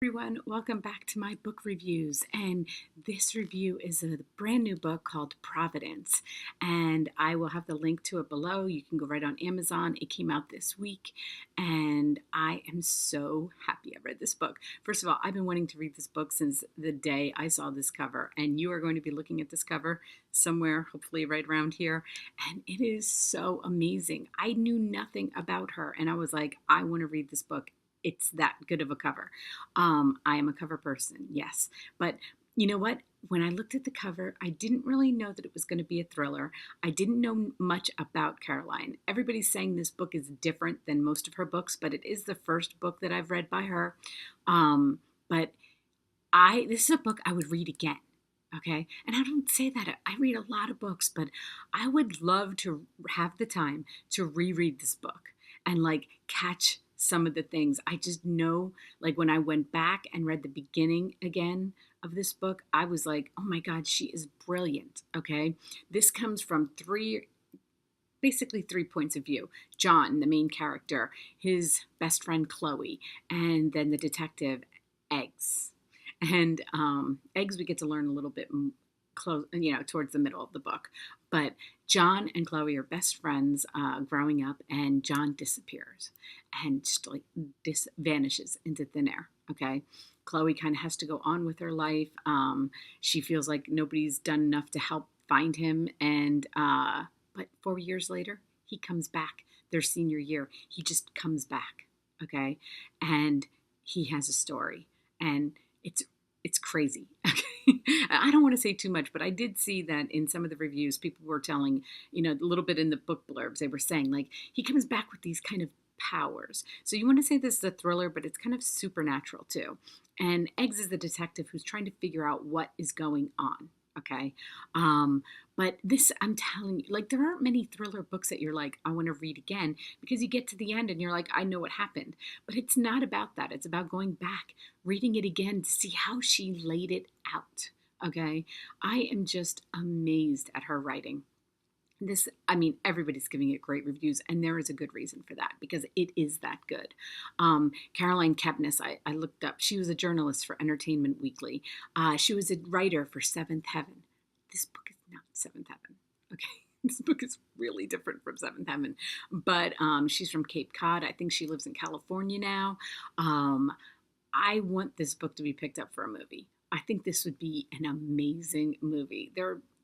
Everyone, welcome back to my book reviews, and this review is a brand new book called Providence, and I will have the link to it below. You can go right on Amazon. It came out this week, and I am so happy I read this book. First of all, I've been wanting to read this book since the day I saw this cover, and you are going to be looking at this cover somewhere, hopefully right around here, and it is so amazing. I knew nothing about her, and I was like, I want to read this book. It's that good of a cover. I am a cover person, yes. But you know what? When I looked at the cover, I didn't really know that it was going to be a thriller. I didn't know much about Caroline. Everybody's saying this book is different than most of her books, but it is the first book that I've read by her. But this is a book I would read again. Okay. And I don't say that. I read a lot of books, but I would love to have the time to reread this book and like catch some of the things. I just know, like when I went back and read the beginning again of this book, I was like, oh my God, she is brilliant. Okay. This comes from basically three points of view. John, the main character, his best friend Chloe, and then the detective Eggs. And Eggs, we get to learn a little bit close, towards the middle of the book. But John and Chloe are best friends growing up, and John disappears and just like vanishes into thin air. Okay. Chloe kind of has to go on with her life. She feels like nobody's done enough to help find him. And but 4 years later, he comes back. Their senior year, he just comes back. Okay. And he has a story, and it's crazy. Okay. I don't want to say too much, but I did see that in some of the reviews, people were telling, a little bit in the book blurbs, they were saying like he comes back with these kind of powers. So you want to say this is a thriller, but it's kind of supernatural too. And Eggs is the detective who's trying to figure out what is going on. Okay. But this, I'm telling you, like, there aren't many thriller books that you're like, I want to read again, because you get to the end and you're like, I know what happened. But it's not about that. It's about going back, reading it again to see how she laid it out. Okay. I am just amazed at her writing. Everybody's giving it great reviews, and there is a good reason for that, because it is that good. Caroline Kepnes, I looked up. She was a journalist for Entertainment Weekly. She was a writer for Seventh Heaven. This book is not Seventh Heaven, okay? This book is really different from Seventh Heaven, but she's from Cape Cod. I think she lives in California now. I want this book to be picked up for a movie. I think this would be an amazing movie.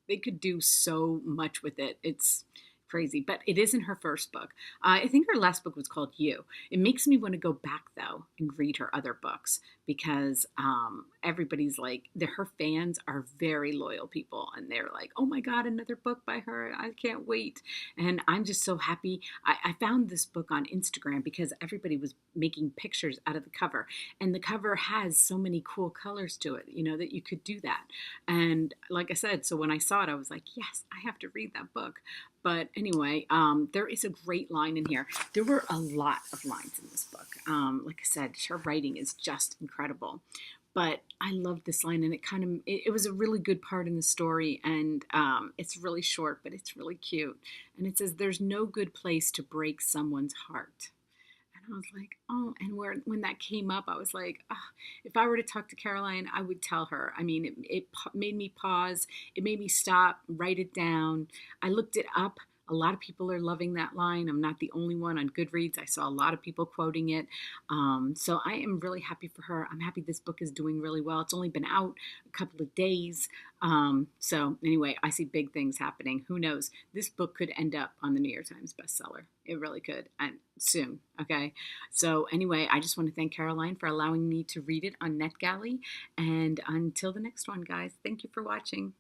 They could do so much with it. It's crazy, but it isn't her first book. I think her last book was called You. It makes me want to go back though and read her other books, because everybody's like, her fans are very loyal people, and they're like, oh my God, another book by her. I can't wait. And I'm just so happy. I found this book on Instagram because everybody was making pictures out of the cover, and the cover has so many cool colors to it, that you could do that. And like I said, so when I saw it, I was like, yes, I have to read that book. But anyway, there is a great line in here. There were a lot of lines in this book. Like I said, her writing is just incredible. But I love this line, and it was a really good part in the story, and it's really short, but it's really cute. And it says, there's no good place to break someone's heart. And I was like, oh, and when that came up, I was like, oh, if I were to talk to Caroline, I would tell her. I mean, it made me pause. It made me stop, write it down. I looked it up. A lot of people are loving that line. I'm not the only one on Goodreads. I saw a lot of people quoting it. So I am really happy for her. I'm happy this book is doing really well. It's only been out a couple of days. So anyway, I see big things happening. Who knows? This book could end up on the New York Times bestseller. It really could, and soon. Okay. So anyway, I just want to thank Caroline for allowing me to read it on NetGalley. And until the next one, guys, thank you for watching.